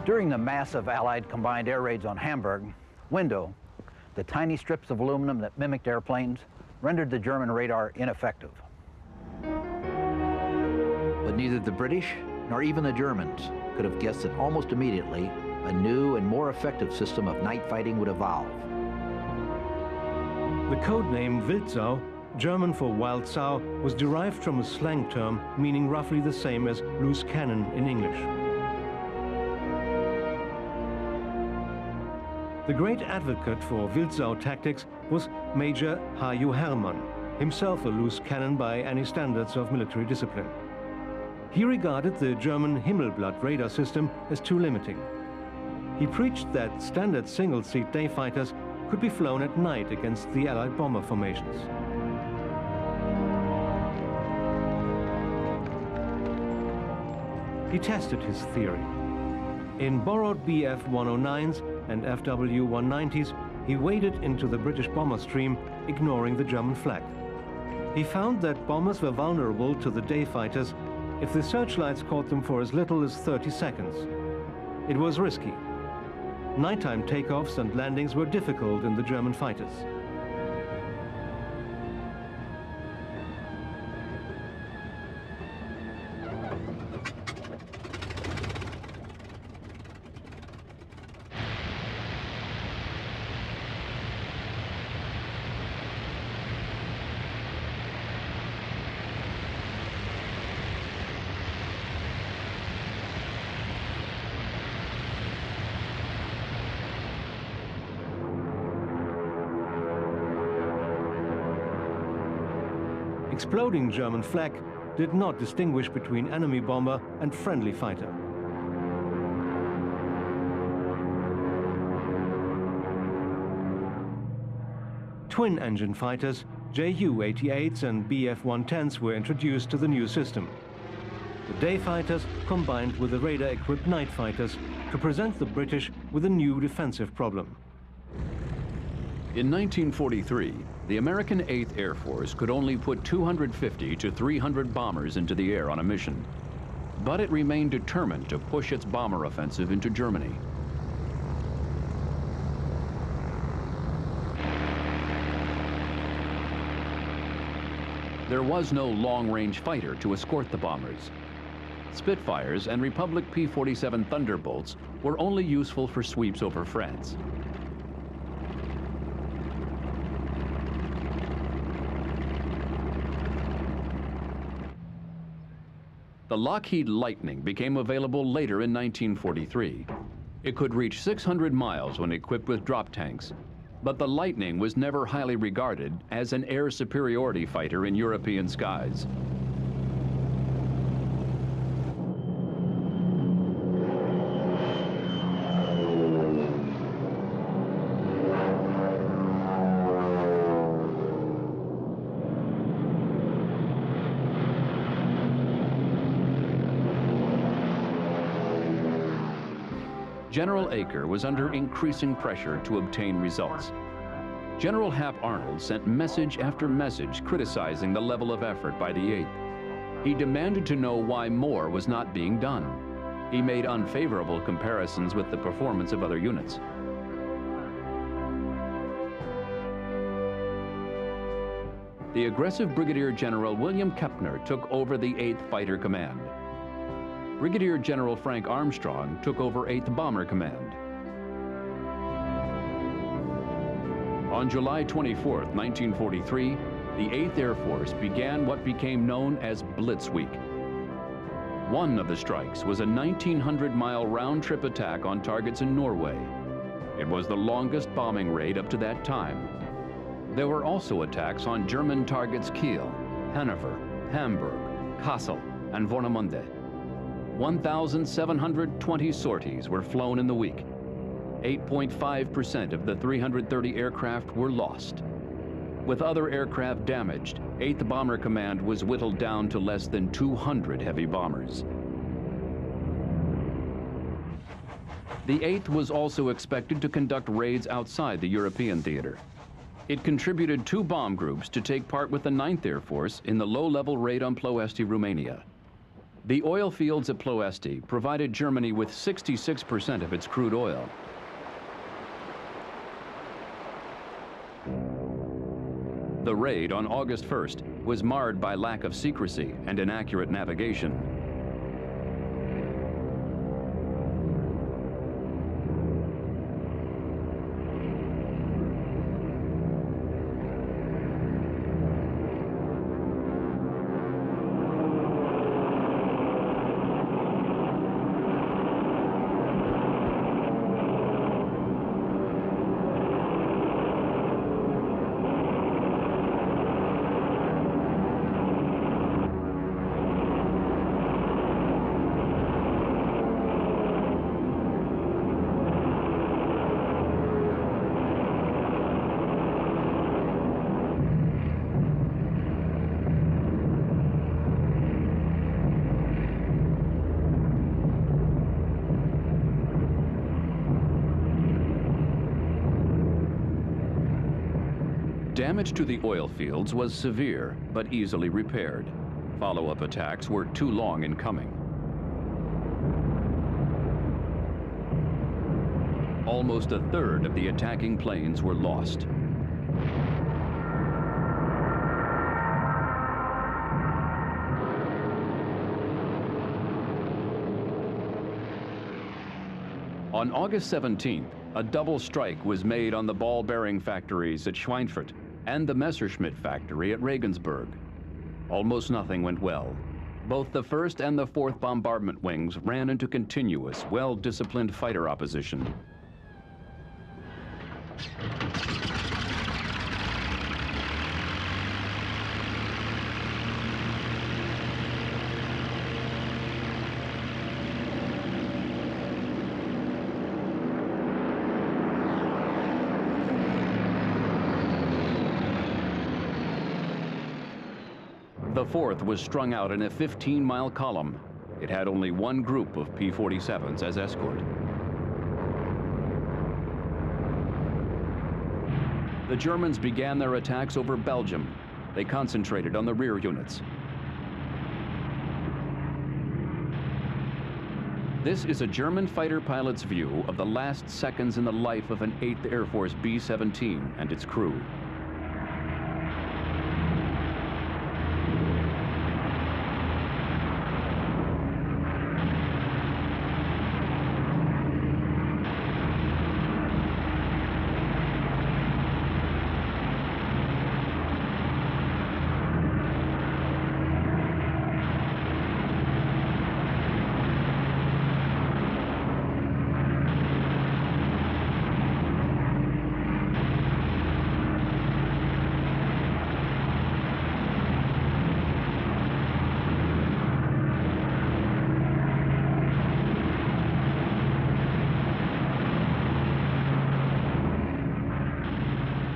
During the massive Allied combined air raids on Hamburg, Window, the tiny strips of aluminum that mimicked airplanes, rendered the German radar ineffective. But neither the British nor even the Germans could have guessed that almost immediately a new and more effective system of night fighting would evolve. The code name Wildsau, German for wild sow, was derived from a slang term meaning roughly the same as loose cannon in English. The great advocate for Wildsau tactics was Major H.U. Hermann, himself a loose cannon by any standards of military discipline. He regarded the German Himmelblatt radar system as too limiting. He preached that standard single-seat day fighters could be flown at night against the Allied bomber formations. He tested his theory. In borrowed Bf-109s and FW-190s, he waded into the British bomber stream, ignoring the German flag. He found that bombers were vulnerable to the day fighters if the searchlights caught them for as little as 30 seconds. It was risky. Nighttime takeoffs and landings were difficult in the German fighters. Exploding German flak did not distinguish between enemy bomber and friendly fighter. Twin-engine fighters, Ju-88s and Bf-110s were introduced to the new system. The day fighters combined with the radar-equipped night fighters to present the British with a new defensive problem. In 1943, the American 8th Air Force could only put 250 to 300 bombers into the air on a mission. But it remained determined to push its bomber offensive into Germany. There was no long-range fighter to escort the bombers. Spitfires and Republic P-47 Thunderbolts were only useful for sweeps over France. The Lockheed Lightning became available later in 1943. It could reach 600 miles when equipped with drop tanks, but the Lightning was never highly regarded as an air superiority fighter in European skies. General Acre was under increasing pressure to obtain results. General Hap Arnold sent message after message criticizing the level of effort by the 8th. He demanded to know why more was not being done. He made unfavorable comparisons with the performance of other units. The aggressive Brigadier General William Kepner took over the 8th Fighter Command. Brigadier General Frank Armstrong took over 8th Bomber Command. On July 24, 1943, the 8th Air Force began what became known as Blitz Week. One of the strikes was a 1,900-mile round-trip attack on targets in Norway. It was the longest bombing raid up to that time. There were also attacks on German targets Kiel, Hanover, Hamburg, Kassel, and Warnemünde. 1,720 sorties were flown in the week. 8.5% of the 330 aircraft were lost. With other aircraft damaged, 8th Bomber Command was whittled down to less than 200 heavy bombers. The 8th was also expected to conduct raids outside the European theater. It contributed 2 bomb groups to take part with the 9th Air Force in the low-level raid on Ploiești, Romania. The oil fields at Ploesti provided Germany with 66% of its crude oil. The raid on August 1st was marred by lack of secrecy and inaccurate navigation. Damage to the oil fields was severe, but easily repaired. Follow-up attacks were too long in coming. Almost a third of the attacking planes were lost. On August 17th, a double strike was made on the ball bearing factories at Schweinfurt and the Messerschmitt factory at Regensburg. Almost nothing went well. Both the 1st and the 4th bombardment wings ran into continuous, well-disciplined fighter opposition. The 4th was strung out in a 15-mile column. It had only one group of P-47s as escort. The Germans began their attacks over Belgium. They concentrated on the rear units. This is a German fighter pilot's view of the last seconds in the life of an 8th Air Force B-17 and its crew.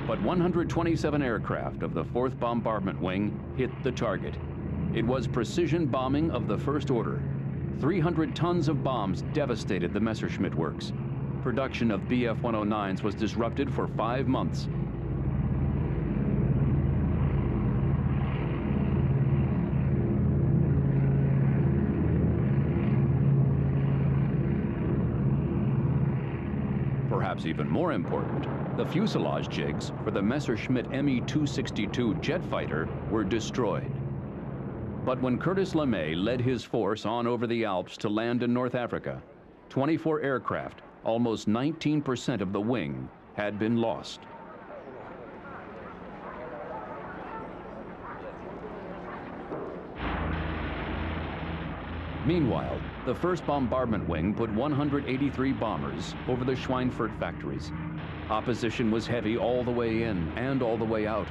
But 127 aircraft of the 4th Bombardment Wing hit the target. It was precision bombing of the first order. 300 tons of bombs devastated the Messerschmitt works. Production of Bf-109s was disrupted for 5 months. Perhaps even more important, the fuselage jigs for the Messerschmitt Me-262 jet fighter were destroyed. But when Curtis LeMay led his force on over the Alps to land in North Africa, 24 aircraft, almost 19% of the wing, had been lost. Meanwhile, the 1st Bombardment Wing put 183 bombers over the Schweinfurt factories. Opposition was heavy all the way in and all the way out.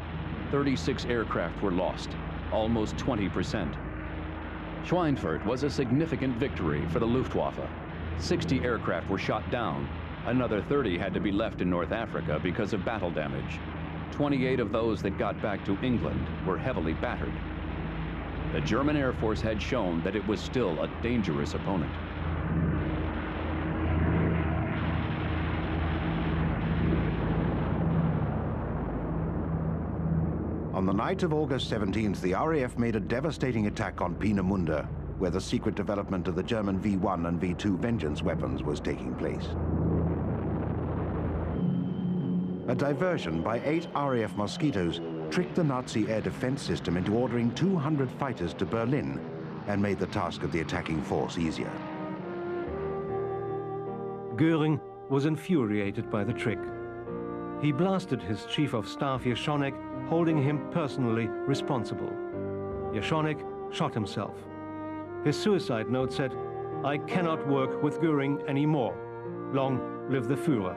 36 aircraft were lost, almost 20%. Schweinfurt was a significant victory for the Luftwaffe. 60 aircraft were shot down. Another 30 had to be left in North Africa because of battle damage. 28 of those that got back to England were heavily battered. The German Air Force had shown that it was still a dangerous opponent. On the night of August 17th, the RAF made a devastating attack on Peenemünde. where the secret development of the German V1 and V2 Vengeance weapons was taking place. A diversion by 8 RAF Mosquitoes tricked the Nazi air defense system into ordering 200 fighters to Berlin and made the task of the attacking force easier. Göring was infuriated by the trick. He blasted his chief of staff Jeschonnek, holding him personally responsible. Jeschonnek shot himself. His suicide note said, "I cannot work with Göring anymore. Long live the Führer."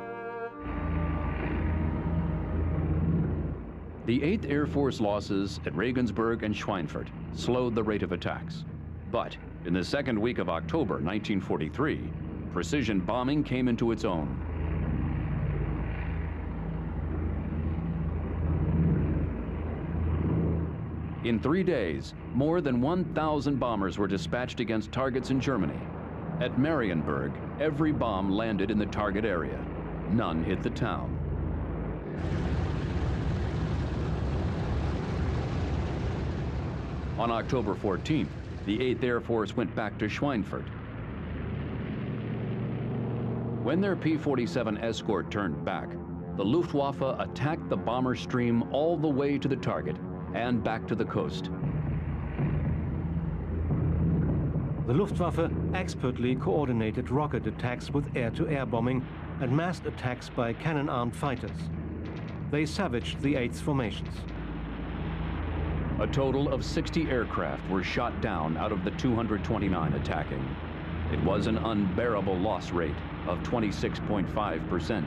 The 8th Air Force losses at Regensburg and Schweinfurt slowed the rate of attacks. But in the second week of October 1943, precision bombing came into its own. In 3 days, more than 1,000 bombers were dispatched against targets in Germany. At Marienburg, every bomb landed in the target area. None hit the town. On October 14th, the 8th Air Force went back to Schweinfurt. When their P-47 escort turned back, the Luftwaffe attacked the bomber stream all the way to the target and back to the coast. The Luftwaffe expertly coordinated rocket attacks with air-to-air bombing and massed attacks by cannon-armed fighters. They savaged the 8th formations. A total of 60 aircraft were shot down out of the 229 attacking. It was an unbearable loss rate of 26.5%.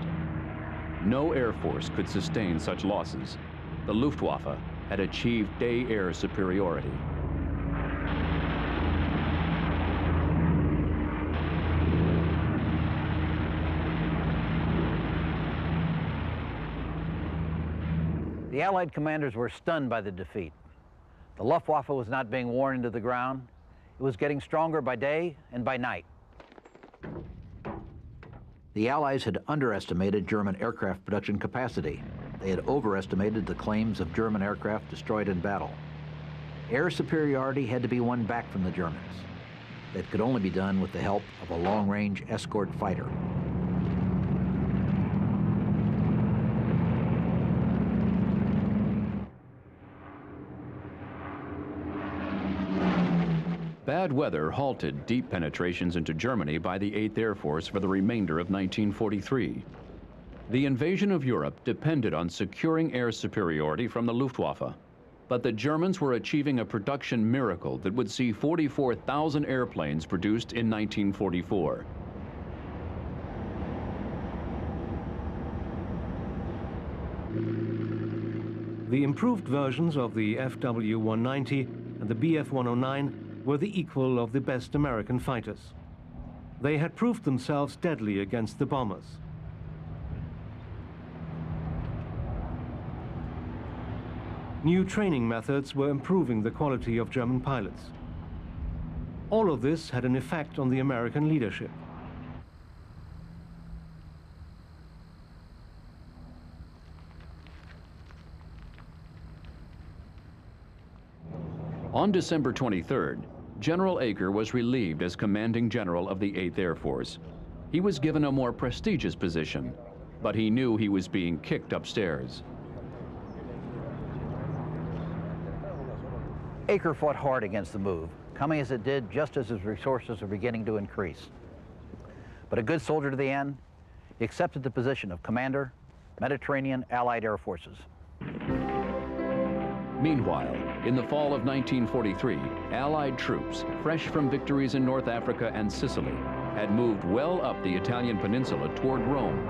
No Air Force could sustain such losses. The Luftwaffe had achieved day-air superiority. The Allied commanders were stunned by the defeat. The Luftwaffe was not being worn into the ground. It was getting stronger by day and by night. The Allies had underestimated German aircraft production capacity. They had overestimated the claims of German aircraft destroyed in battle. Air superiority had to be won back from the Germans. That could only be done with the help of a long-range escort fighter. Bad weather halted deep penetrations into Germany by the 8th Air Force for the remainder of 1943. The invasion of Europe depended on securing air superiority from the Luftwaffe, but the Germans were achieving a production miracle that would see 44,000 airplanes produced in 1944. The improved versions of the FW-190 and the Bf-109 were the equal of the best American fighters. They had proved themselves deadly against the bombers. New training methods were improving the quality of German pilots. All of this had an effect on the American leadership. On December 23rd, General Eaker was relieved as commanding general of the 8th Air Force. He was given a more prestigious position, but he knew he was being kicked upstairs. Eaker fought hard against the move, coming as it did just as his resources were beginning to increase. But a good soldier to the end, he accepted the position of Commander, Mediterranean Allied Air Forces. Meanwhile, in the fall of 1943, Allied troops, fresh from victories in North Africa and Sicily, had moved well up the Italian peninsula toward Rome.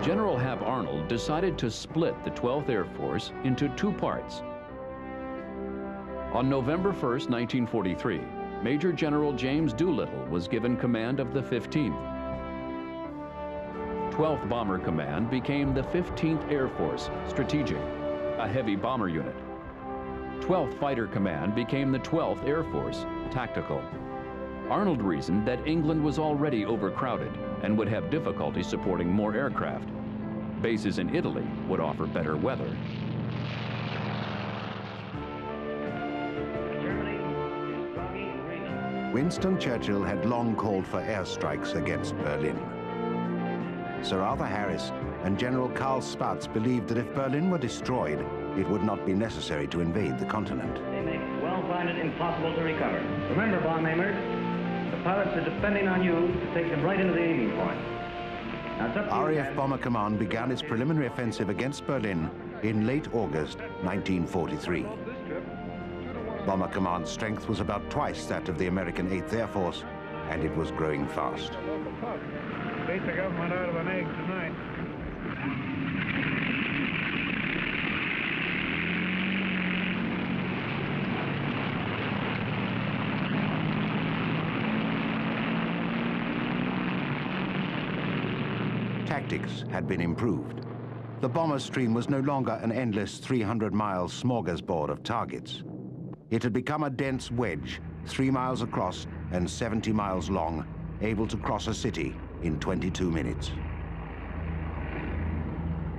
General Hap Arnold decided to split the 12th Air Force into 2 parts. On November 1st, 1943, Major General James Doolittle was given command of the 15th. 12th Bomber Command became the 15th Air Force, Strategic, a heavy bomber unit. 12th Fighter Command became the 12th Air Force, Tactical. Arnold reasoned that England was already overcrowded and would have difficulty supporting more aircraft. Bases in Italy would offer better weather. Winston Churchill had long called for airstrikes against Berlin. Sir Arthur Harris and General Karl Spaatz believed that if Berlin were destroyed, it would not be necessary to invade the continent. They may well find it impossible to recover. Remember, bomb aimers, the pilots are depending on you to take them right into the aiming point. Now, it's up to you, RAF Bomber Command began its preliminary offensive against Berlin in late August 1943. Bomber Command's strength was about twice that of the American 8th Air Force, and it was growing fast. Beat the government out of an egg tonight. Tactics had been improved. The bomber stream was no longer an endless 300-mile smorgasbord of targets. It had become a dense wedge, 3 miles across and 70 miles long, able to cross a city in 22 minutes.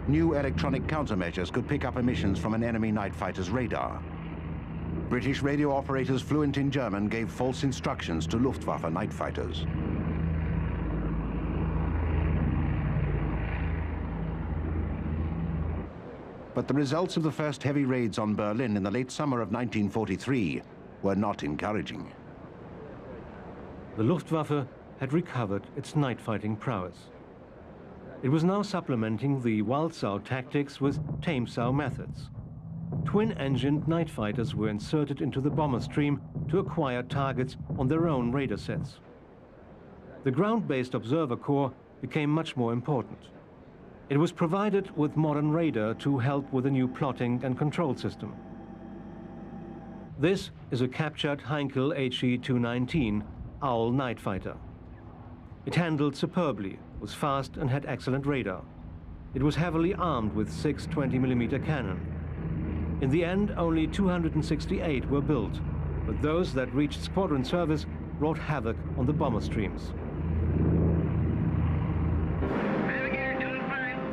New electronic countermeasures could pick up emissions from an enemy night fighter's radar. British radio operators fluent in German gave false instructions to Luftwaffe night fighters. But the results of the first heavy raids on Berlin in the late summer of 1943 were not encouraging. The Luftwaffe had recovered its night-fighting prowess. It was now supplementing the Walsau tactics with Taimsau methods. Twin-engined night fighters were inserted into the bomber stream to acquire targets on their own radar sets. The ground-based observer corps became much more important. It was provided with modern radar to help with a new plotting and control system. This is a captured Heinkel HE-219 Owl night fighter. It handled superbly, was fast and had excellent radar. It was heavily armed with 6 20mm cannon. In the end, only 268 were built, but those that reached squadron service wrought havoc on the bomber streams.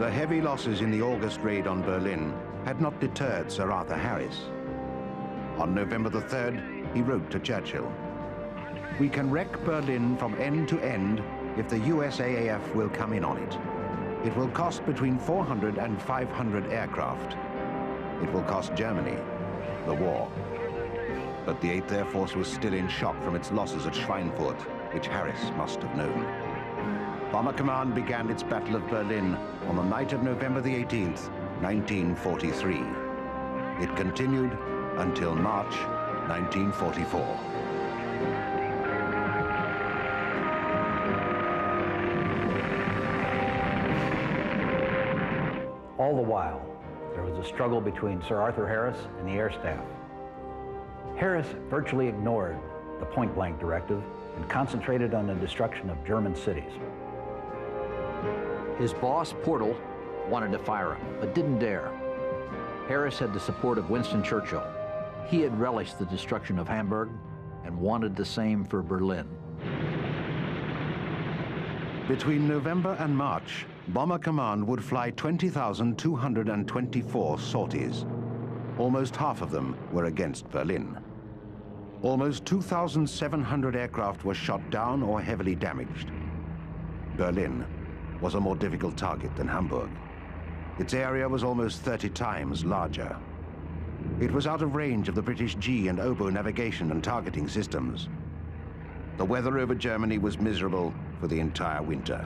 The heavy losses in the August raid on Berlin had not deterred Sir Arthur Harris. On November the 3rd, he wrote to Churchill, "We can wreck Berlin from end to end if the USAAF will come in on it. It will cost between 400 and 500 aircraft. It will cost Germany the war." But the 8th Air Force was still in shock from its losses at Schweinfurt, which Harris must have known. Bomber Command began its Battle of Berlin on the night of November the 18th, 1943. It continued until March 1944. All the while, there was a struggle between Sir Arthur Harris and the Air Staff. Harris virtually ignored the point-blank directive and concentrated on the destruction of German cities. His boss, Portal, wanted to fire him, but didn't dare. Harris had the support of Winston Churchill. He had relished the destruction of Hamburg and wanted the same for Berlin. Between November and March, Bomber Command would fly 20,224 sorties. Almost half of them were against Berlin. Almost 2,700 aircraft were shot down or heavily damaged. Berlin was a more difficult target than Hamburg. Its area was almost 30 times larger. It was out of range of the British G and oboe navigation and targeting systems. The weather over Germany was miserable for the entire winter.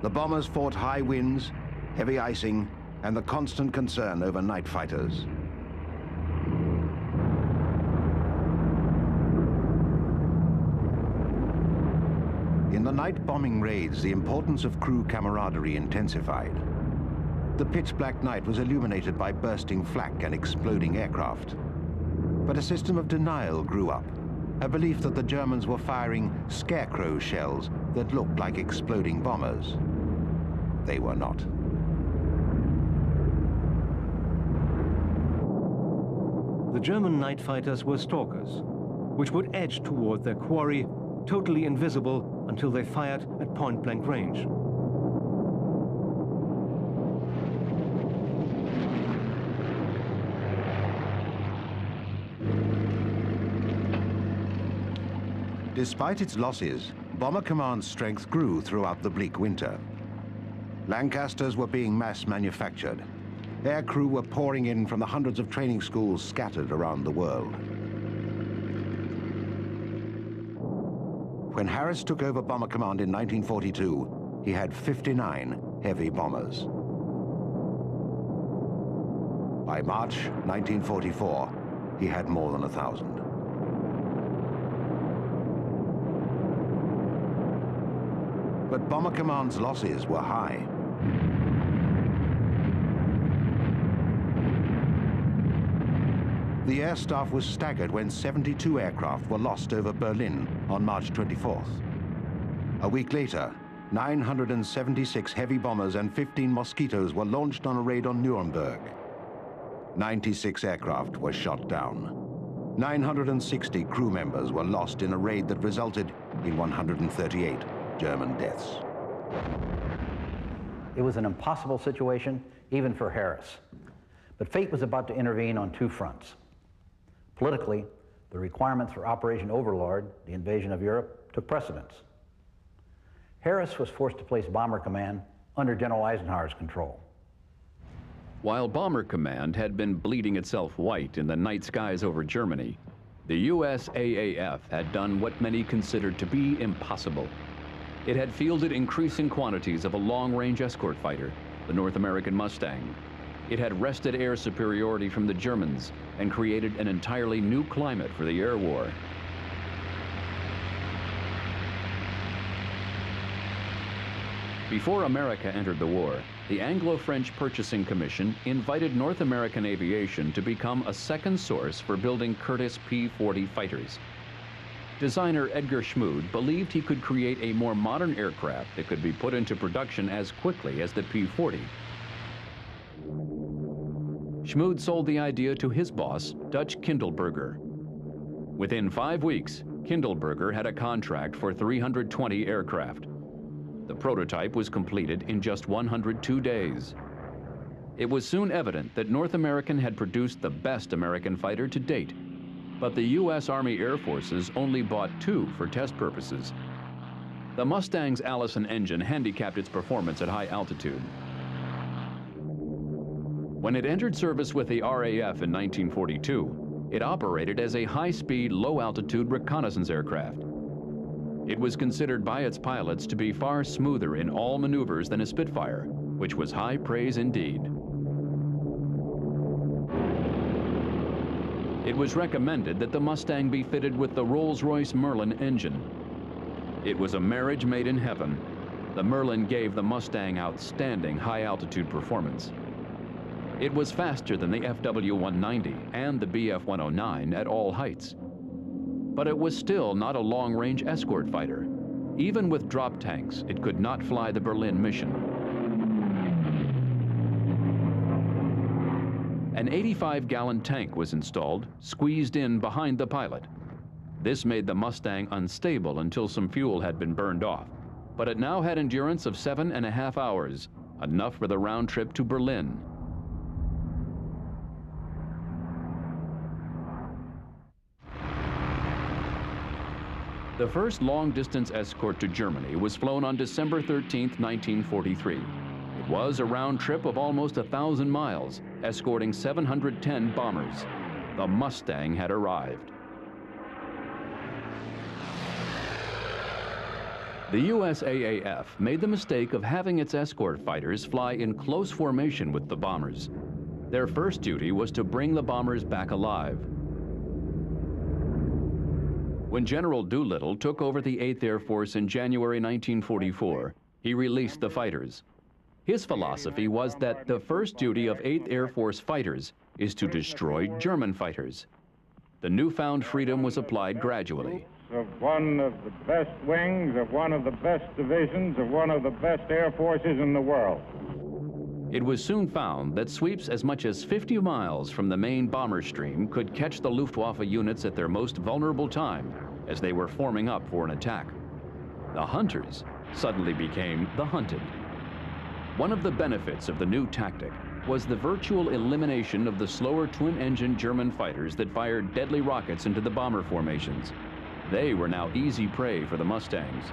The bombers fought high winds, heavy icing, and the constant concern over night fighters. In the night bombing raids, the importance of crew camaraderie intensified. The pitch-black night was illuminated by bursting flak and exploding aircraft. But a system of denial grew up, a belief that the Germans were firing scarecrow shells that looked like exploding bombers. They were not. The German night fighters were stalkers, which would edge toward their quarry, totally invisible until they fired at point-blank range. Despite its losses, Bomber Command's strength grew throughout the bleak winter. Lancasters were being mass manufactured. Aircrew were pouring in from the hundreds of training schools scattered around the world. When Harris took over Bomber Command in 1942, he had 59 heavy bombers. By March 1944, he had more than 1,000. But Bomber Command's losses were high. The air staff was staggered when 72 aircraft were lost over Berlin on March 24th. A week later, 976 heavy bombers and 15 Mosquitoes were launched on a raid on Nuremberg. 96 aircraft were shot down. 960 crew members were lost in a raid that resulted in 138 German deaths. It was an impossible situation, even for Harris. But fate was about to intervene on two fronts. Politically, the requirements for Operation Overlord, the invasion of Europe, took precedence. Harris was forced to place Bomber Command under General Eisenhower's control. While Bomber Command had been bleeding itself white in the night skies over Germany, the USAAF had done what many considered to be impossible. It had fielded increasing quantities of a long-range escort fighter, the North American Mustang. It had wrested air superiority from the Germans and created an entirely new climate for the air war. Before America entered the war, the Anglo-French Purchasing Commission invited North American aviation to become a second source for building Curtiss P-40 fighters. Designer Edgar Schmood believed he could create a more modern aircraft that could be put into production as quickly as the P-40. Schmood sold the idea to his boss, Dutch Kindleberger. Within 5 weeks, Kindleberger had a contract for 320 aircraft. The prototype was completed in just 102 days. It was soon evident that North American had produced the best American fighter to date, but the U.S. Army Air Forces only bought 2 for test purposes. The Mustang's Allison engine handicapped its performance at high altitude. When it entered service with the RAF in 1942, it operated as a high-speed, low-altitude reconnaissance aircraft. It was considered by its pilots to be far smoother in all maneuvers than a Spitfire, which was high praise indeed. It was recommended that the Mustang be fitted with the Rolls-Royce Merlin engine. It was a marriage made in heaven. The Merlin gave the Mustang outstanding high-altitude performance. It was faster than the FW-190 and the BF-109 at all heights. But it was still not a long-range escort fighter. Even with drop tanks, it could not fly the Berlin mission. An 85-gallon tank was installed, squeezed in behind the pilot. This made the Mustang unstable until some fuel had been burned off, but it now had endurance of 7.5 hours, enough for the round trip to Berlin. The first long-distance escort to Germany was flown on December 13, 1943. It was a round trip of almost 1,000 miles, escorting 710 bombers. The Mustang had arrived. The USAAF made the mistake of having its escort fighters fly in close formation with the bombers. Their first duty was to bring the bombers back alive. When General Doolittle took over the 8th Air Force in January 1944, he released the fighters. His philosophy was that the first duty of 8th Air Force fighters is to destroy German fighters. The newfound freedom was applied gradually. Of one of the best wings, of one of the best divisions, of one of the best air forces in the world. It was soon found that sweeps as much as 50 miles from the main bomber stream could catch the Luftwaffe units at their most vulnerable time as they were forming up for an attack. The hunters suddenly became the hunted. One of the benefits of the new tactic was the virtual elimination of the slower twin-engine German fighters that fired deadly rockets into the bomber formations. They were now easy prey for the Mustangs.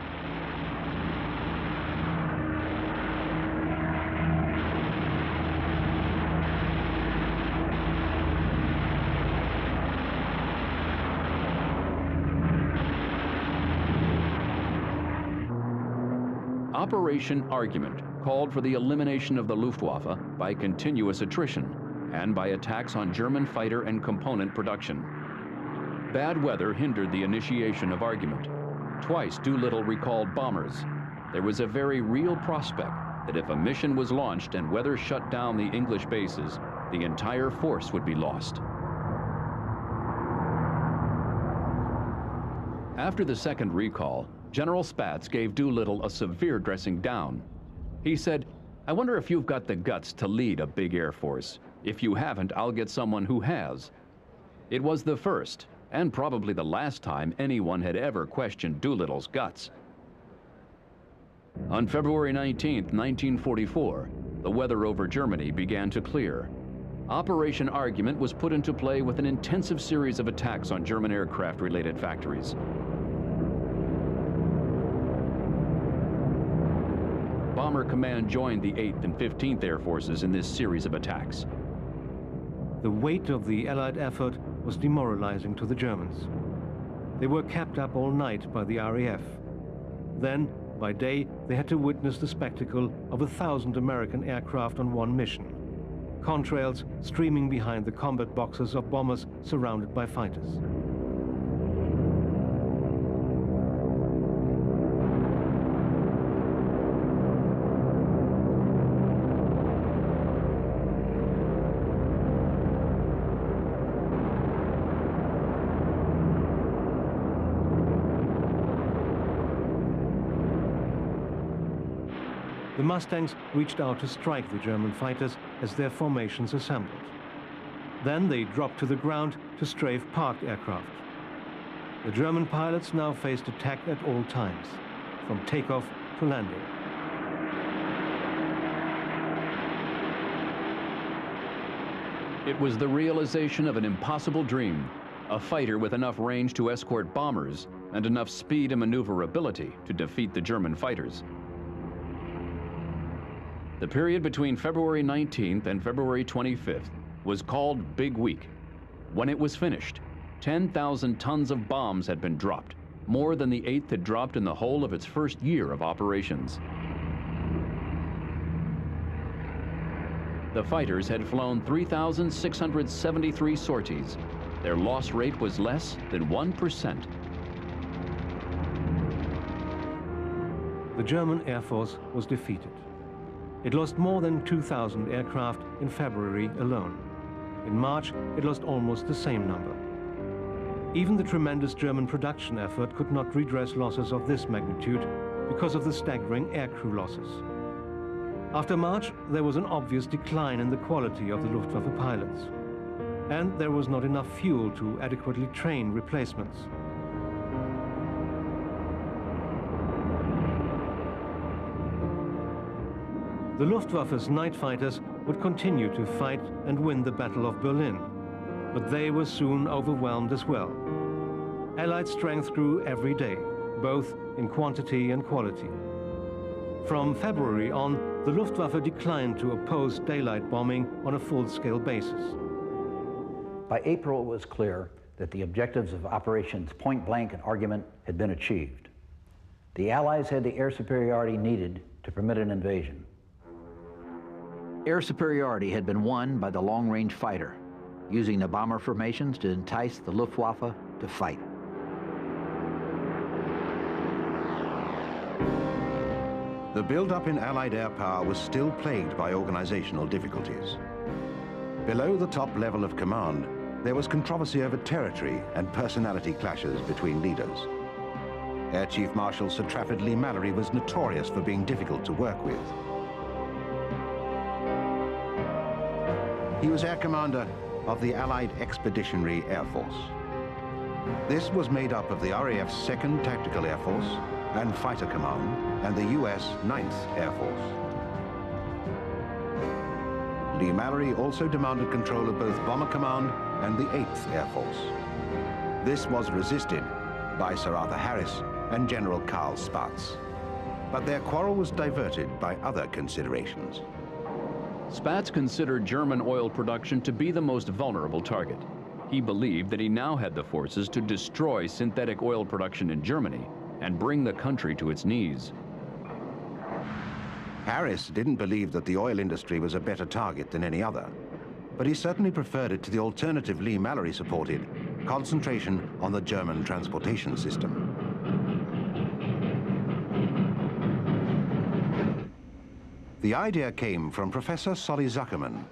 Operation Argument called for the elimination of the Luftwaffe by continuous attrition and by attacks on German fighter and component production. Bad weather hindered the initiation of Argument. Twice Doolittle recalled bombers. There was a very real prospect that if a mission was launched and weather shut down the English bases, the entire force would be lost. After the second recall, General Spaatz gave Doolittle a severe dressing down. He said, "I wonder if you've got the guts to lead a big Air Force. If you haven't, I'll get someone who has." It was the first, and probably the last time anyone had ever questioned Doolittle's guts. On February 19, 1944, the weather over Germany began to clear. Operation Argument was put into play with an intensive series of attacks on German aircraft-related factories. Bomber Command joined the 8th and 15th Air Forces in this series of attacks. The weight of the Allied effort was demoralizing to the Germans. They were kept up all night by the RAF. Then, by day, they had to witness the spectacle of 1,000 American aircraft on one mission. Contrails streaming behind the combat boxes of bombers surrounded by fighters. The Mustangs reached out to strike the German fighters as their formations assembled. Then they dropped to the ground to strafe parked aircraft. The German pilots now faced attack at all times, from takeoff to landing. It was the realization of an impossible dream, a fighter with enough range to escort bombers and enough speed and maneuverability to defeat the German fighters. The period between February 19th and February 25th was called Big Week. When it was finished, 10,000 tons of bombs had been dropped, more than the 8th had dropped in the whole of its first year of operations. The fighters had flown 3,673 sorties. Their loss rate was less than 1%. The German Air Force was defeated. It lost more than 2,000 aircraft in February alone. In March, it lost almost the same number. Even the tremendous German production effort could not redress losses of this magnitude because of the staggering aircrew losses. After March, there was an obvious decline in the quality of the Luftwaffe pilots. And there was not enough fuel to adequately train replacements. The Luftwaffe's night fighters would continue to fight and win the Battle of Berlin, but they were soon overwhelmed as well. Allied strength grew every day, both in quantity and quality. From February on, the Luftwaffe declined to oppose daylight bombing on a full-scale basis. By April, it was clear that the objectives of Operations Point Blank and Argument had been achieved. The Allies had the air superiority needed to permit an invasion. Air superiority had been won by the long-range fighter, using the bomber formations to entice the Luftwaffe to fight. The build-up in Allied air power was still plagued by organizational difficulties. Below the top level of command, there was controversy over territory and personality clashes between leaders. Air Chief Marshal Sir Trafford Leigh-Mallory was notorious for being difficult to work with. He was Air Commander of the Allied Expeditionary Air Force. This was made up of the RAF's 2nd Tactical Air Force and Fighter Command and the US 9th Air Force. Leigh-Mallory also demanded control of both Bomber Command and the 8th Air Force. This was resisted, by Sir Arthur Harris and General Karl Spaatz. But their quarrel was diverted by other considerations. Spaatz considered German oil production to be the most vulnerable target. He believed that he now had the forces to destroy synthetic oil production in Germany and bring the country to its knees. Harris didn't believe that the oil industry was a better target than any other, but he certainly preferred it to the alternative Lee-Mallory supported, concentration on the German transportation system. The idea came from Professor Solly Zuckerman.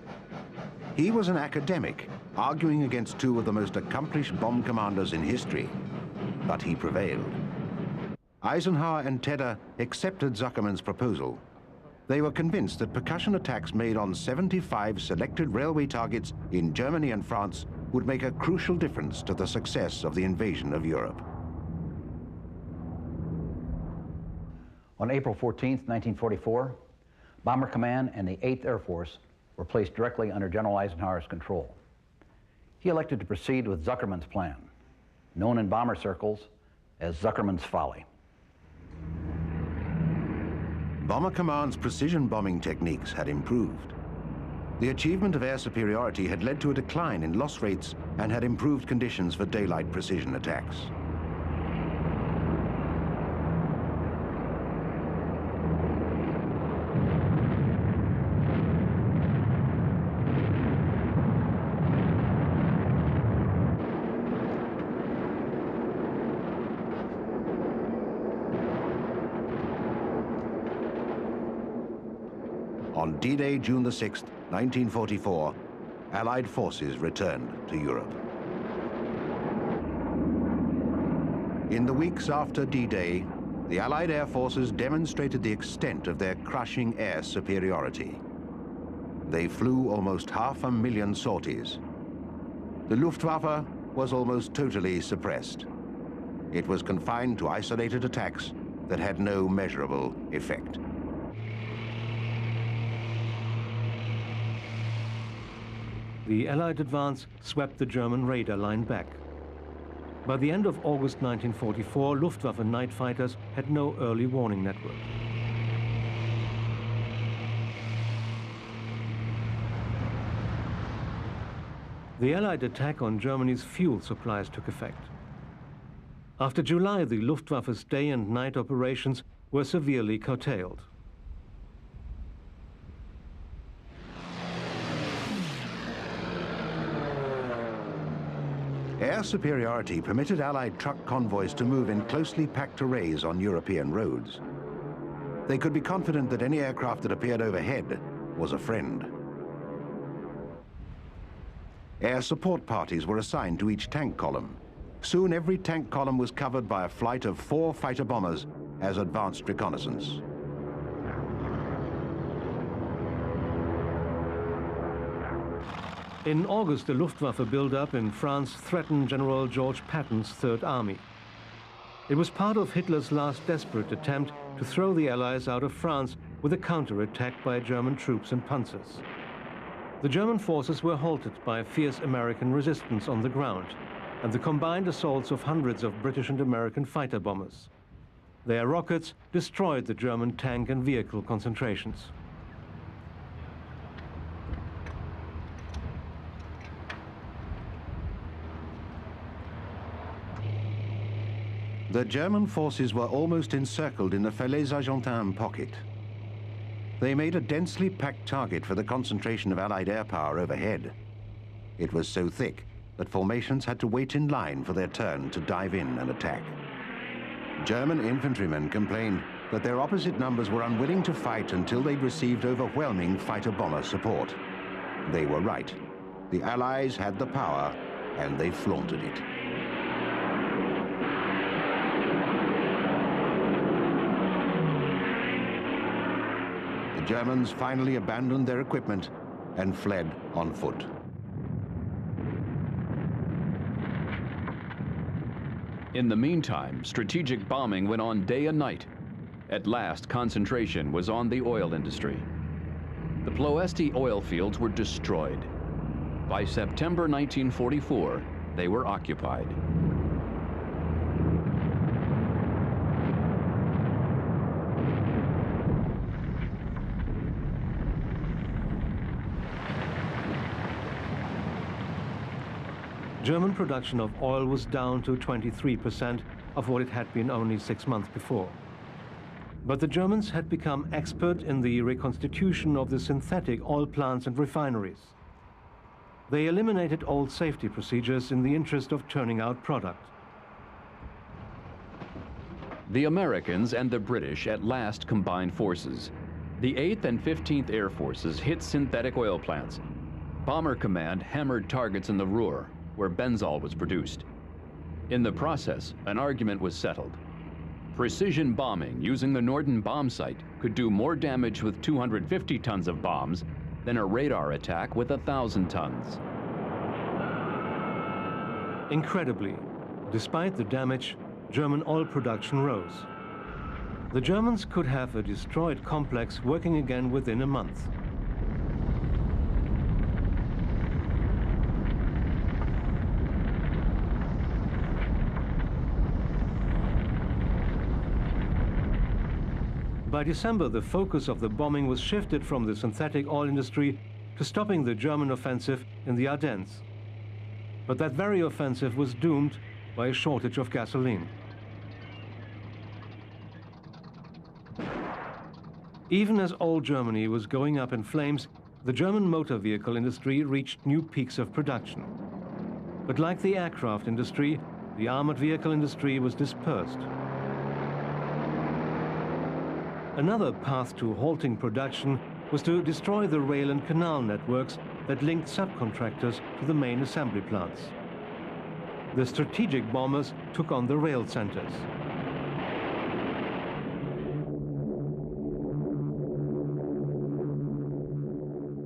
He was an academic, arguing against two of the most accomplished bomb commanders in history, but he prevailed. Eisenhower and Tedder accepted Zuckerman's proposal. They were convinced that percussion attacks made on 75 selected railway targets in Germany and France would make a crucial difference to the success of the invasion of Europe. On April 14, 1944, Bomber Command and the 8th Air Force were placed directly under General Eisenhower's control. He elected to proceed with Zuckerman's plan, known in bomber circles as Zuckerman's Folly. Bomber Command's precision bombing techniques had improved. The achievement of air superiority had led to a decline in loss rates and had improved conditions for daylight precision attacks. On D-Day, June the 6th, 1944, Allied forces returned to Europe. In the weeks after D-Day, the Allied air forces demonstrated the extent of their crushing air superiority. They flew almost 500,000 sorties. The Luftwaffe was almost totally suppressed. It was confined to isolated attacks that had no measurable effect. The Allied advance swept the German radar line back. By the end of August 1944, Luftwaffe night fighters had no early warning network. The Allied attack on Germany's fuel supplies took effect. After July, the Luftwaffe's day and night operations were severely curtailed. Air superiority permitted Allied truck convoys to move in closely packed arrays on European roads. They could be confident that any aircraft that appeared overhead was a friend. Air support parties were assigned to each tank column. Soon every tank column was covered by a flight of 4 fighter bombers as advanced reconnaissance. In August, the Luftwaffe build-up in France threatened General George Patton's Third Army. It was part of Hitler's last desperate attempt to throw the Allies out of France with a counterattack by German troops and panzers. The German forces were halted by fierce American resistance on the ground and the combined assaults of hundreds of British and American fighter bombers. Their rockets destroyed the German tank and vehicle concentrations. The German forces were almost encircled in the Falaise-Argentin pocket. They made a densely packed target for the concentration of Allied air power overhead. It was so thick that formations had to wait in line for their turn to dive in and attack. German infantrymen complained that their opposite numbers were unwilling to fight until they'd received overwhelming fighter-bomber support. They were right. The Allies had the power, and they flaunted it. The Germans finally abandoned their equipment and fled on foot. In the meantime, strategic bombing went on day and night. At last, concentration was on the oil industry. The Ploesti oil fields were destroyed. By September 1944, they were occupied. German production of oil was down to 23% of what it had been only 6 months before. But the Germans had become expert in the reconstitution of the synthetic oil plants and refineries. They eliminated old safety procedures in the interest of turning out product. The Americans and the British at last combined forces. The 8th and 15th Air Forces hit synthetic oil plants. Bomber Command hammered targets in the Ruhr, where benzol was produced. In the process, an argument was settled. Precision bombing using the Norden bomb sight could do more damage with 250 tons of bombs than a radar attack with 1,000 tons. Incredibly, despite the damage, German oil production rose. The Germans could have a destroyed complex working again within a month. By December, the focus of the bombing was shifted from the synthetic oil industry to stopping the German offensive in the Ardennes. But that very offensive was doomed by a shortage of gasoline. Even as all Germany was going up in flames, the German motor vehicle industry reached new peaks of production. But like the aircraft industry, the armored vehicle industry was dispersed. Another path to halting production was to destroy the rail and canal networks that linked subcontractors to the main assembly plants. The strategic bombers took on the rail centers.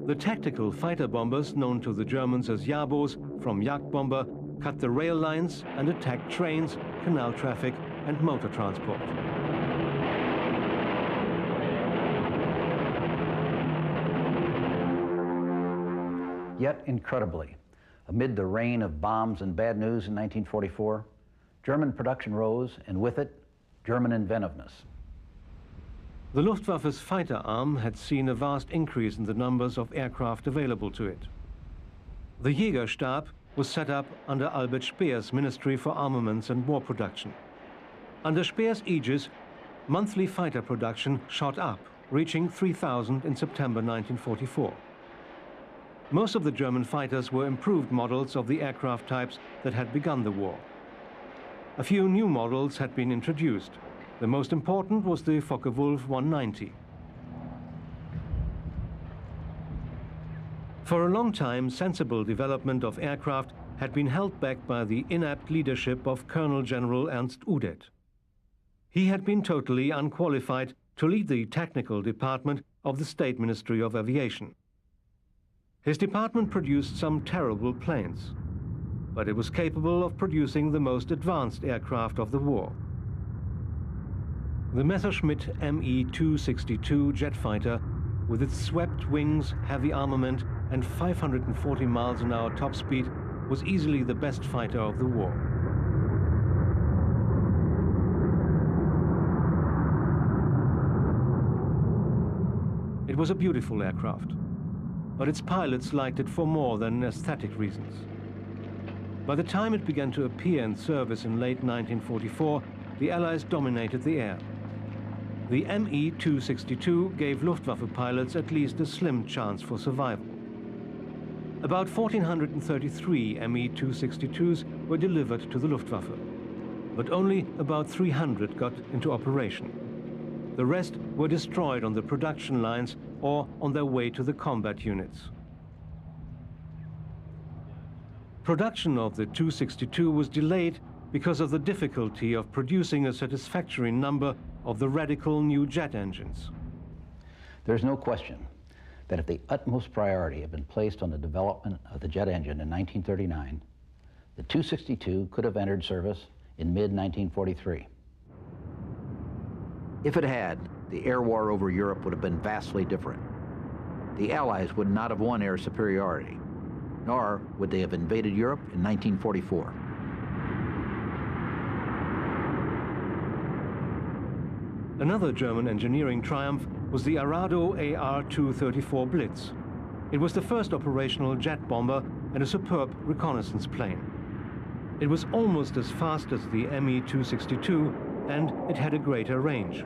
The tactical fighter bombers, known to the Germans as Jabos, from Jagdbomber, cut the rail lines and attacked trains, canal traffic, and motor transport. Yet, incredibly, amid the rain of bombs and bad news in 1944, German production rose, and with it, German inventiveness. The Luftwaffe's fighter arm had seen a vast increase in the numbers of aircraft available to it. The Jägerstab was set up under Albert Speer's Ministry for Armaments and War Production. Under Speer's aegis, monthly fighter production shot up, reaching 3,000 in September 1944. Most of the German fighters were improved models of the aircraft types that had begun the war. A few new models had been introduced. The most important was the Focke-Wulf 190. For a long time, sensible development of aircraft had been held back by the inept leadership of Colonel General Ernst Udet. He had been totally unqualified to lead the technical department of the State Ministry of Aviation. His department produced some terrible planes, but it was capable of producing the most advanced aircraft of the war. The Messerschmitt Me-262 jet fighter, with its swept wings, heavy armament, and 540 miles an hour top speed, was easily the best fighter of the war. It was a beautiful aircraft, but its pilots liked it for more than aesthetic reasons. By the time it began to appear in service in late 1944, the Allies dominated the air. The Me-262 gave Luftwaffe pilots at least a slim chance for survival. About 1,433 Me-262s were delivered to the Luftwaffe, but only about 300 got into operation. The rest were destroyed on the production lines or on their way to the combat units. Production of the 262 was delayed because of the difficulty of producing a satisfactory number of the radical new jet engines. There's no question that if the utmost priority had been placed on the development of the jet engine in 1939, the 262 could have entered service in mid-1943. If it had, the air war over Europe would have been vastly different. The Allies would not have won air superiority, nor would they have invaded Europe in 1944. Another German engineering triumph was the Arado AR-234 Blitz. It was the first operational jet bomber and a superb reconnaissance plane. It was almost as fast as the Me-262, and it had a greater range.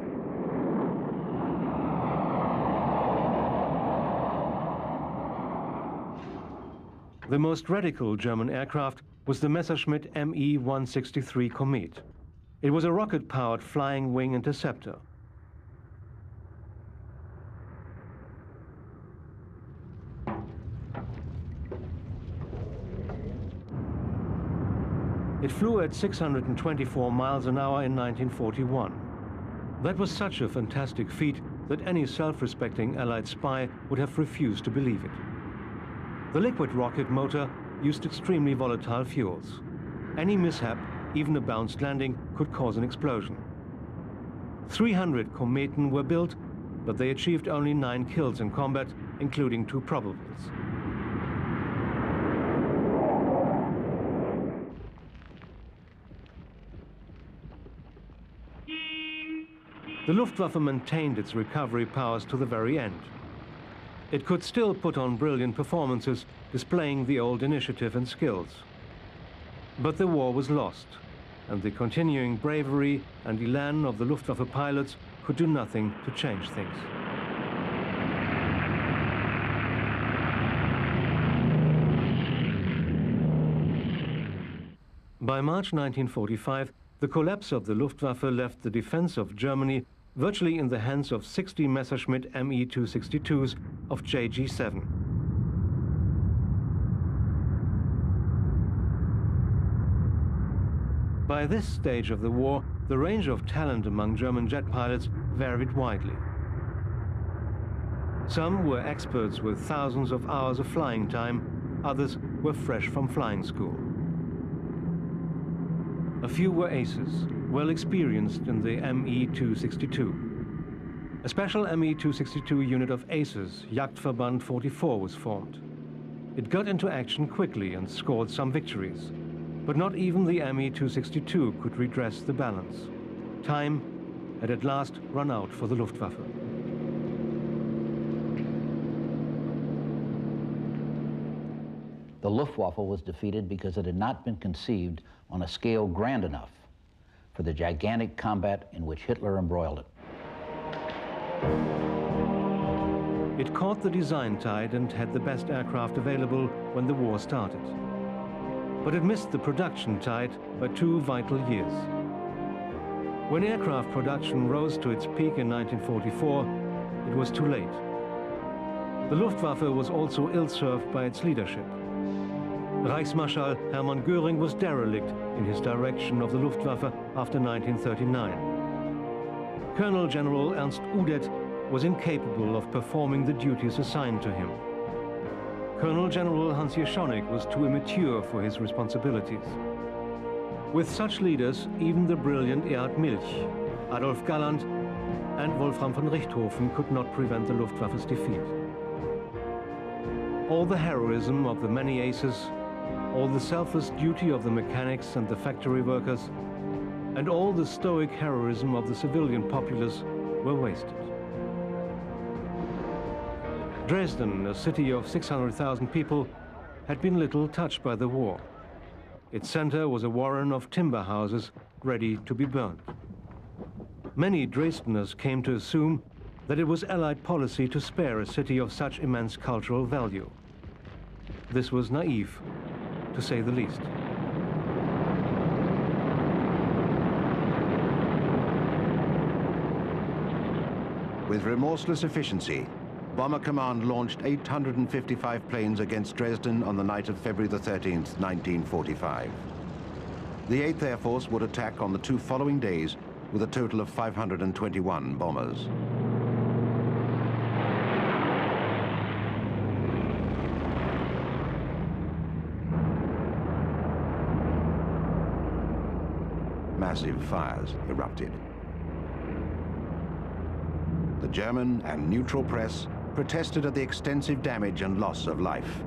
The most radical German aircraft was the Messerschmitt Me-163 Comet. It was a rocket-powered flying wing interceptor. It flew at 624 miles an hour in 1941. That was such a fantastic feat that any self-respecting Allied spy would have refused to believe it. The liquid rocket motor used extremely volatile fuels. Any mishap, even a bounced landing, could cause an explosion. 300 Kometen were built, but they achieved only 9 kills in combat, including 2 probables. The Luftwaffe maintained its recovery powers to the very end. It could still put on brilliant performances, displaying the old initiative and skills. But the war was lost, and the continuing bravery and elan of the Luftwaffe pilots could do nothing to change things. By March 1945, the collapse of the Luftwaffe left the defense of Germany virtually in the hands of 60 Messerschmitt Me-262s of JG7. By this stage of the war, the range of talent among German jet pilots varied widely. Some were experts with thousands of hours of flying time, others were fresh from flying school. A few were aces, well experienced in the Me-262. A special Me-262 unit of aces, Jagdverband 44, was formed. It got into action quickly and scored some victories, but not even the Me-262 could redress the balance. Time had at last run out for the Luftwaffe. The Luftwaffe was defeated because it had not been conceived on a scale grand enough for the gigantic combat in which Hitler embroiled it. It caught the design tide and had the best aircraft available when the war started. But it missed the production tide by 2 vital years. When aircraft production rose to its peak in 1944, it was too late. The Luftwaffe was also ill-served by its leadership. Reichsmarschall Hermann Göring was derelict in his direction of the Luftwaffe after 1939. Colonel General Ernst Udet was incapable of performing the duties assigned to him. Colonel General Hans Jeschonek was too immature for his responsibilities. With such leaders, even the brilliant Erhard Milch, Adolf Galland, and Wolfram von Richthofen could not prevent the Luftwaffe's defeat. All the heroism of the many aces, all the selfless duty of the mechanics and the factory workers, and all the stoic heroism of the civilian populace were wasted. Dresden, a city of 600,000 people, had been little touched by the war. Its center was a warren of timber houses ready to be burned. Many Dresdeners came to assume that it was Allied policy to spare a city of such immense cultural value. This was naive, to say the least. With remorseless efficiency, Bomber Command launched 855 planes against Dresden on the night of February the 13th, 1945. The 8th Air Force would attack on the 2 following days with a total of 521 bombers. Massive fires erupted. The German and neutral press protested at the extensive damage and loss of life.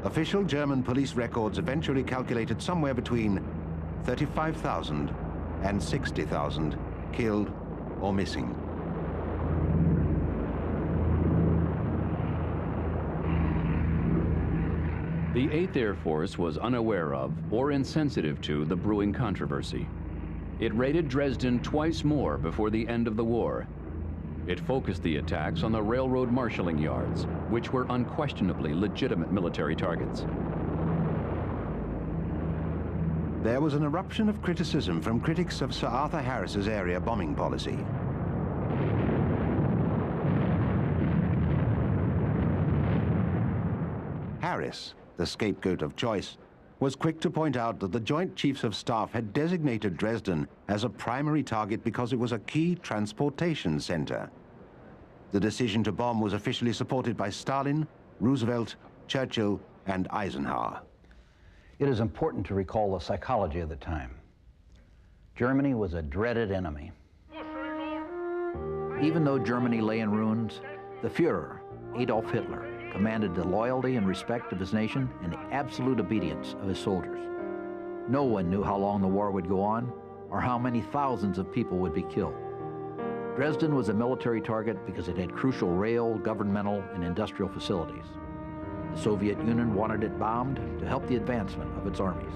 Official German police records eventually calculated somewhere between 35,000 and 60,000 killed or missing. The 8th Air Force was unaware of or insensitive to the brewing controversy. It raided Dresden twice more before the end of the war. It focused the attacks on the railroad marshalling yards, which were unquestionably legitimate military targets. There was an eruption of criticism from critics of Sir Arthur Harris's area bombing policy. Harris, the scapegoat of choice, was quick to point out that the Joint Chiefs of Staff had designated Dresden as a primary target because it was a key transportation center. The decision to bomb was officially supported by Stalin, Roosevelt, Churchill, and Eisenhower. It is important to recall the psychology of the time. Germany was a dreaded enemy. Even though Germany lay in ruins, the Führer, Adolf Hitler, commanded the loyalty and respect of his nation and the absolute obedience of his soldiers. No one knew how long the war would go on or how many thousands of people would be killed. Dresden was a military target because it had crucial rail, governmental, and industrial facilities. The Soviet Union wanted it bombed to help the advancement of its armies.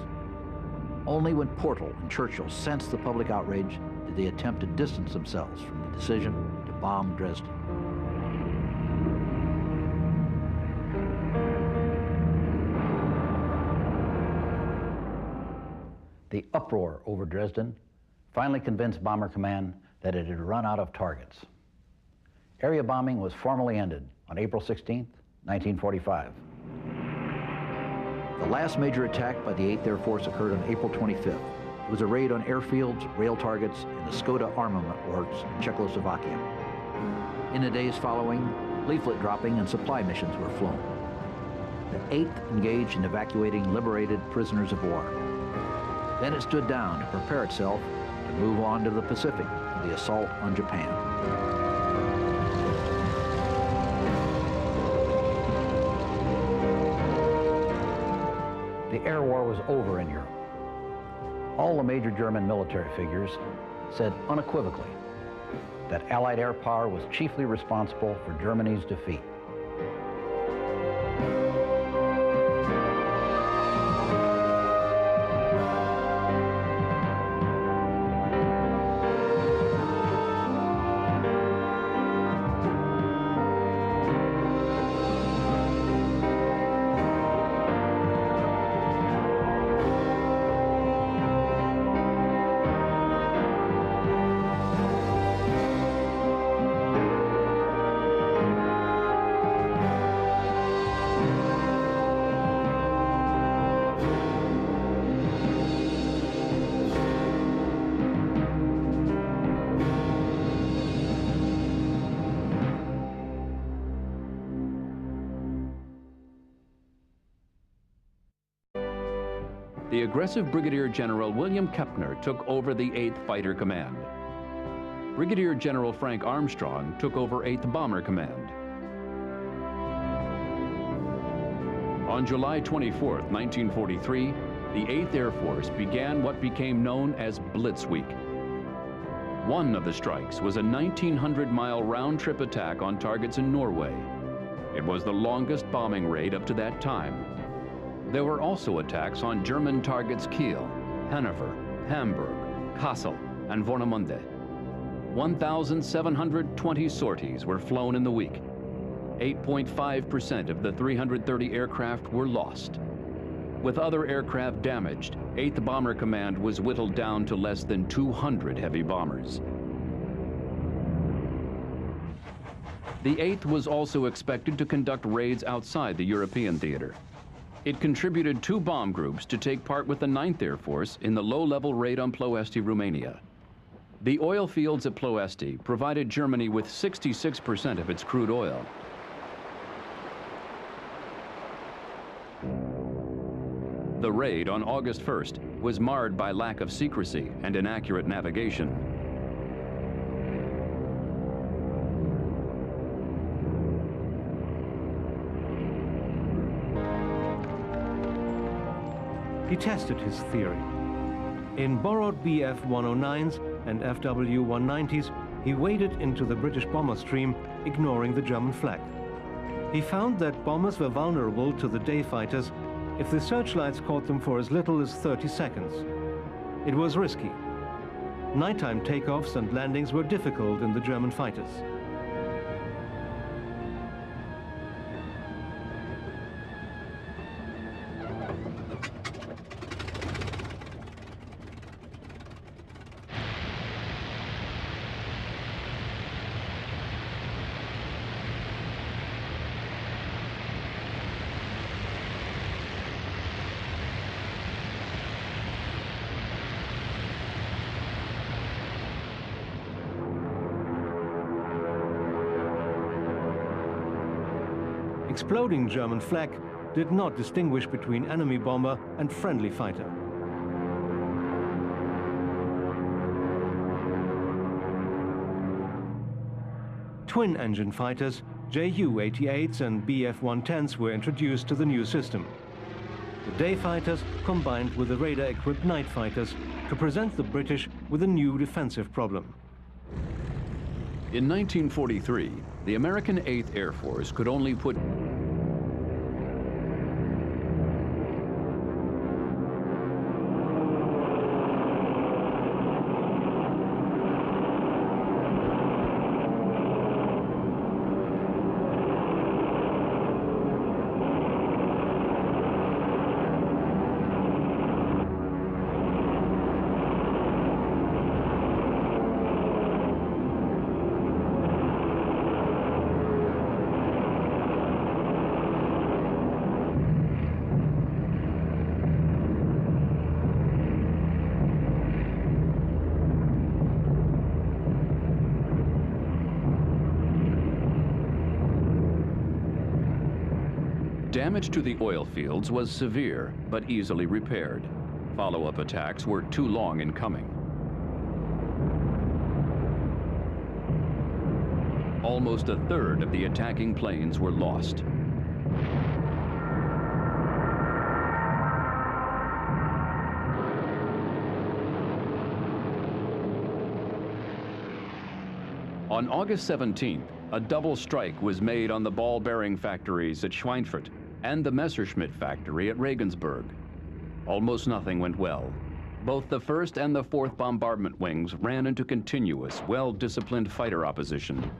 Only when Portal and Churchill sensed the public outrage did they attempt to distance themselves from the decision to bomb Dresden. The uproar over Dresden finally convinced Bomber Command that it had run out of targets. Area bombing was formally ended on April 16, 1945. The last major attack by the 8th Air Force occurred on April 25th. It was a raid on airfields, rail targets, and the Skoda armament works in Czechoslovakia. In the days following, leaflet dropping and supply missions were flown. The 8th engaged in evacuating liberated prisoners of war. Then it stood down to prepare itself to move on to the Pacific for the assault on Japan. The air war was over in Europe. All the major German military figures said unequivocally that Allied air power was chiefly responsible for Germany's defeat. The aggressive Brigadier General William Kepner took over the 8th Fighter Command. Brigadier General Frank Armstrong took over 8th Bomber Command. On July 24, 1943, the 8th Air Force began what became known as Blitz Week. One of the strikes was a 1,900-mile round-trip attack on targets in Norway. It was the longest bombing raid up to that time. There were also attacks on German targets Kiel, Hanover, Hamburg, Kassel, and Warnemünde. 1,720 sorties were flown in the week. 8.5% of the 330 aircraft were lost. With other aircraft damaged, 8th Bomber Command was whittled down to less than 200 heavy bombers. The 8th was also expected to conduct raids outside the European theater. It contributed 2 bomb groups to take part with the 9th Air Force in the low-level raid on Ploesti, Romania. The oil fields at Ploesti provided Germany with 66% of its crude oil. The raid on August 1st was marred by lack of secrecy and inaccurate navigation. He tested his theory. In borrowed BF-109s and FW-190s, he waded into the British bomber stream, ignoring the German flag. He found that bombers were vulnerable to the day fighters if the searchlights caught them for as little as 30 seconds. It was risky. Nighttime takeoffs and landings were difficult in the German fighters. Exploding German flak did not distinguish between enemy bomber and friendly fighter. Twin-engine fighters, Ju-88s and Bf-110s were introduced to the new system. The day fighters combined with the radar-equipped night fighters to present the British with a new defensive problem. In 1943, the American 8th Air Force could only put Damage to the oil fields was severe, but easily repaired. Follow-up attacks were too long in coming. Almost a third of the attacking planes were lost. On August 17th, a double strike was made on the ball bearing factories at Schweinfurt and the Messerschmitt factory at Regensburg. Almost nothing went well. Both the 1st and the 4th bombardment wings ran into continuous, well-disciplined fighter opposition.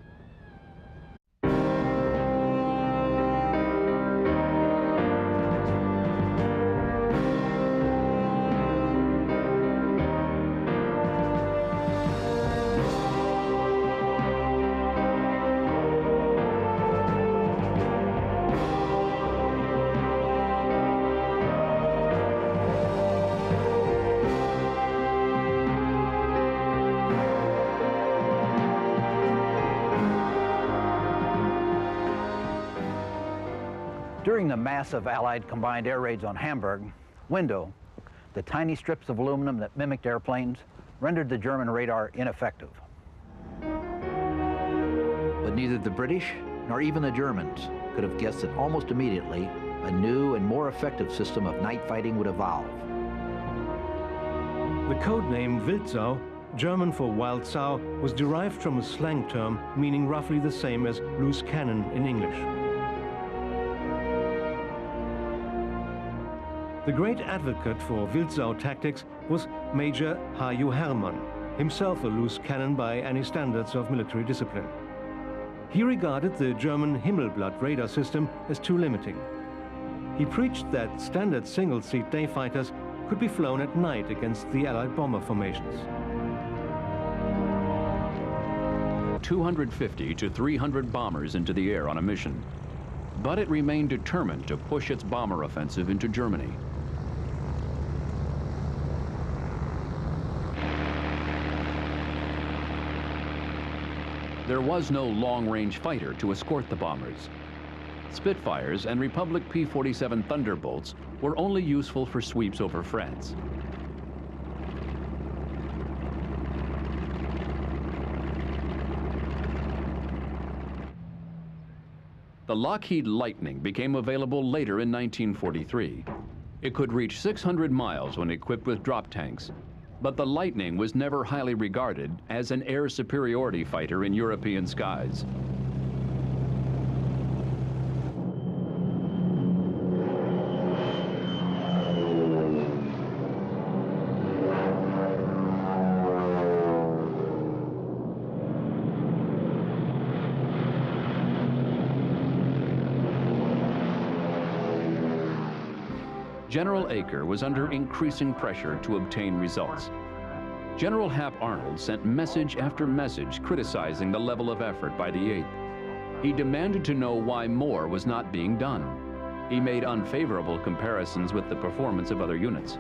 During the massive Allied combined air raids on Hamburg, window, the tiny strips of aluminum that mimicked airplanes, rendered the German radar ineffective. But neither the British nor even the Germans could have guessed that almost immediately a new and more effective system of night fighting would evolve. The code name Wildsau, German for wild sow, was derived from a slang term meaning roughly the same as loose cannon in English. The great advocate for Wildsau tactics was Major H.U. Hermann, himself a loose cannon by any standards of military discipline. He regarded the German Himmelblatt radar system as too limiting. He preached that standard single-seat day fighters could be flown at night against the Allied bomber formations. 250 to 300 bombers into the air on a mission. But it remained determined to push its bomber offensive into Germany. There was no long-range fighter to escort the bombers. Spitfires and Republic P-47 Thunderbolts were only useful for sweeps over France. The Lockheed Lightning became available later in 1943. It could reach 600 miles when equipped with drop tanks, but the Lightning was never highly regarded as an air superiority fighter in European skies. General Acre was under increasing pressure to obtain results. General Hap Arnold sent message after message criticizing the level of effort by the 8th. He demanded to know why more was not being done. He made unfavorable comparisons with the performance of other units.